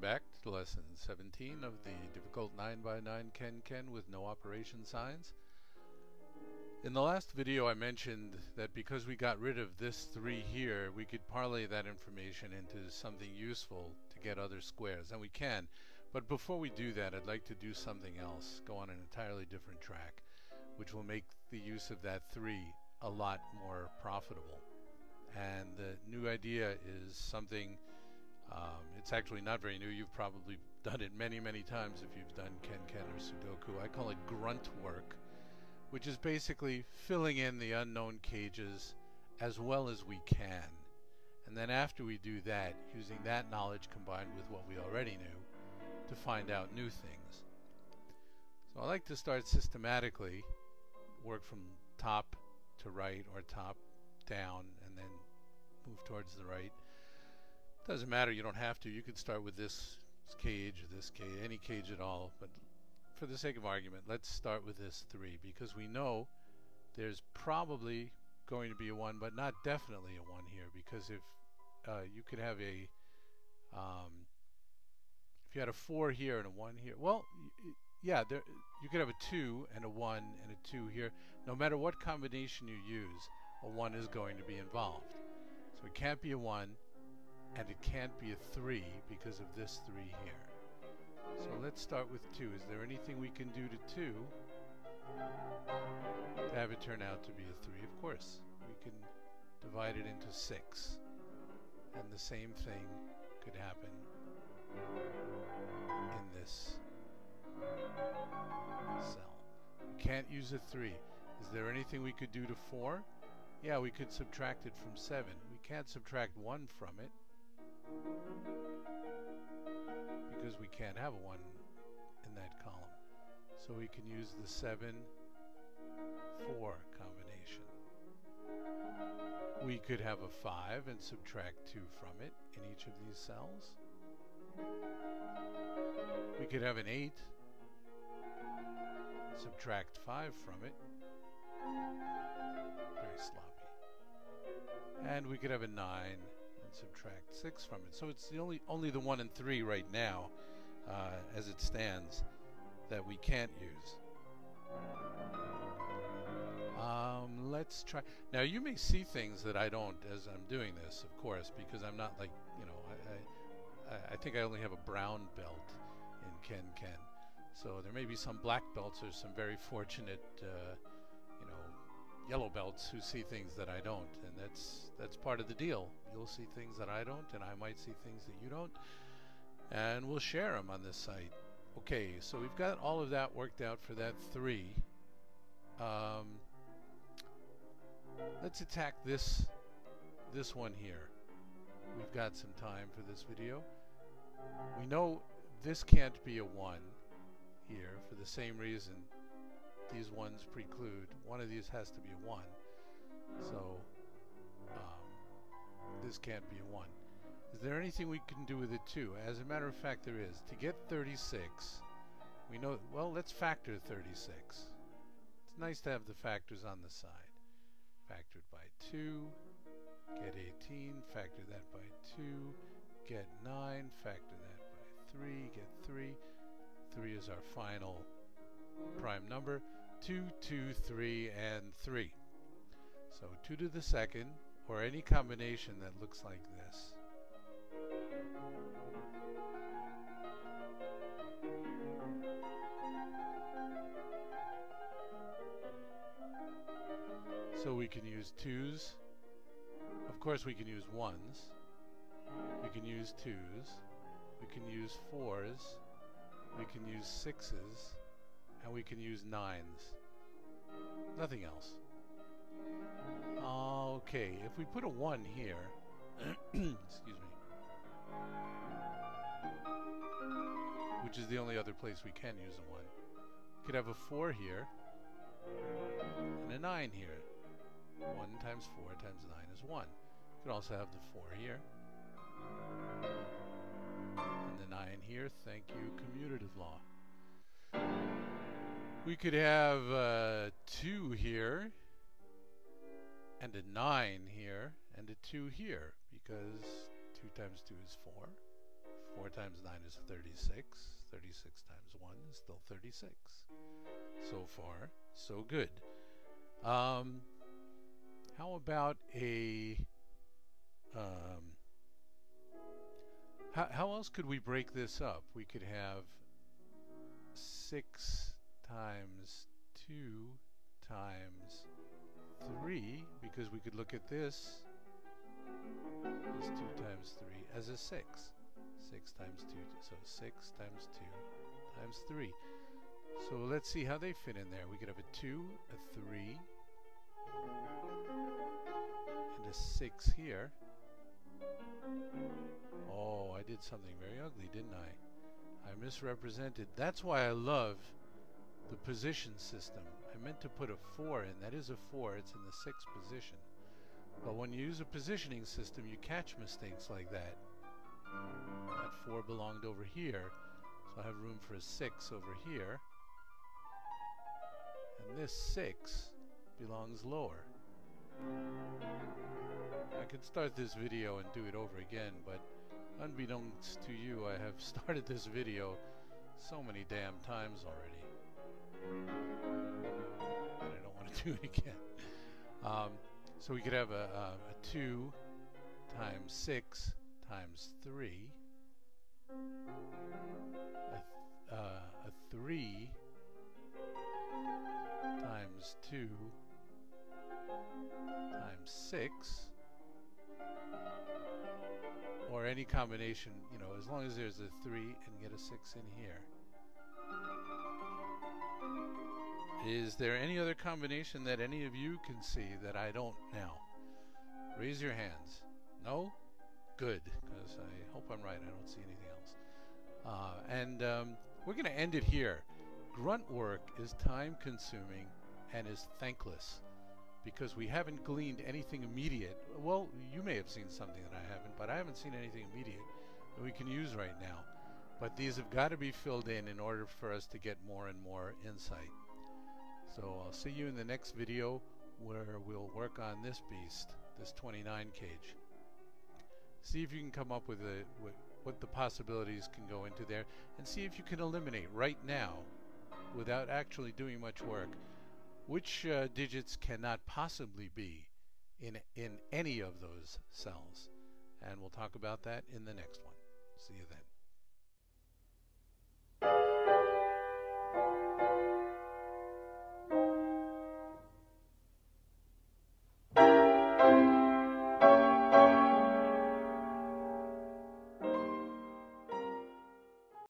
back to lesson 17 of the difficult 9x9 Kenken with no operation signs. In the last video I mentioned that because we got rid of this 3 here, we could parlay that information into something useful to get other squares, and we can. But before we do that, I'd like to do something else, go on an entirely different track, which will make the use of that 3 a lot more profitable. And the new idea is something, it's actually not very new. You've probably done it many times if you've done Kenken or Sudoku. I call it grunt work, which is basically filling in the unknown cages as well as we can. And then after we do that, using that knowledge combined with what we already knew to find out new things. So I like to start systematically, work from top to right or top down, and then move towards the right. Doesn't matter, you don't have to. You could start with this cage or this cage, any cage at all, but for the sake of argument, let's start with this 3, because we know there's probably going to be a 1, but not definitely a 1 here, because if you could have a if you had a 4 here and a 1 here, well, yeah, you could have a 2 and a 1 and a 2 here. No matter what combination you use, a 1 is going to be involved. So it can't be a 1, and it can't be a 3 because of this 3 here. So let's start with 2. Is there anything we can do to 2 to have it turn out to be a 3? Of course. We can divide it into 6. And the same thing could happen in this cell. We can't use a 3. Is there anything we could do to 4? Yeah, we could subtract it from 7. We can't subtract 1 from it, because we can't have a 1 in that column. So we can use the 7, 4 combination. We could have a 5 and subtract 2 from it in each of these cells. We could have an 8, subtract 5 from it. Very sloppy. And we could have a 9 and subtract 6 from it. So it's the only the 1 and 3 right now, as it stands, that we can't use. Let's try. Now you may see things that I don't as I'm doing this, of course, because I'm not like, you know, I think I only have a brown belt in Kenken. So there may be some black belts or some very fortunate, you know, yellow belts who see things that I don't, and that's part of the deal. You'll see things that I don't, and I might see things that you don't, and we'll share them on this site. Okay, so we've got all of that worked out for that 3. Let's attack this one here. We've got some time for this video. We know this can't be a 1 here for the same reason these ones preclude. One of these has to be a 1. So this can't be a 1. Is there anything we can do with it too? As a matter of fact, there is. To get 36, we know, well, let's factor 36. It's nice to have the factors on the side. Factored by 2, get 18, factor that by 2, get 9, factor that by 3, get 3. 3 is our final prime number. 2, 2, 3, and 3. So 2 to the second, or any combination that looks like this. So we can use 2s. Of course we can use 1s. We can use 2s. We can use 4s. We can use 6s. And we can use 9s. Nothing else. Okay, if we put a 1 here, excuse me, which is the only other place we can use a 1, we could have a 4 here and a 9 here. 1 times 4 times 9 is 1. You could also have the 4 here and the 9 here. Thank you, commutative law. We could have 2 here and a 9 here and a 2 here, because 2 times 2 is 4. 4 times 9 is 36. 36 times 1 is still 36. So far, so good. How about a... how else could we break this up? We could have 6 times 2 times 3, because we could look at this as 2 times 3 as a 6. 6 times 2, so 6 times 2 times 3. So let's see how they fit in there. We could have a 2, a 3, and a 6 here. Oh, I did something very ugly, didn't I? I misrepresented. That's why I love the position system. I meant to put a 4 in. That is a 4. It's in the 6th position. But when you use a positioning system, you catch mistakes like that. That 4 belonged over here, so I have room for a 6 over here. And this 6 belongs lower. I could start this video and do it over again, but unbeknownst to you, I have started this video so many damn times already. And I don't want to do it again. So we could have a 2 times 6 times 3, a 3 times 2 times 6, or any combination, you know, as long as there's a 3 and get a 6 in here. Is there any other combination that any of you can see that I don't now? Raise your hands. No? Good, because I hope I'm right. I don't see anything else. We're going to end it here. Grunt work is time-consuming and is thankless because we haven't gleaned anything immediate. Well, you may have seen something that I haven't, but I haven't seen anything immediate that we can use right now. But these have got to be filled in order for us to get more and more insight. So I'll see you in the next video where we'll work on this beast, this 29 cage. See if you can come up with what the possibilities can go into there, and see if you can eliminate right now, without actually doing much work, which digits cannot possibly be in any of those cells. And we'll talk about that in the next one. See you then.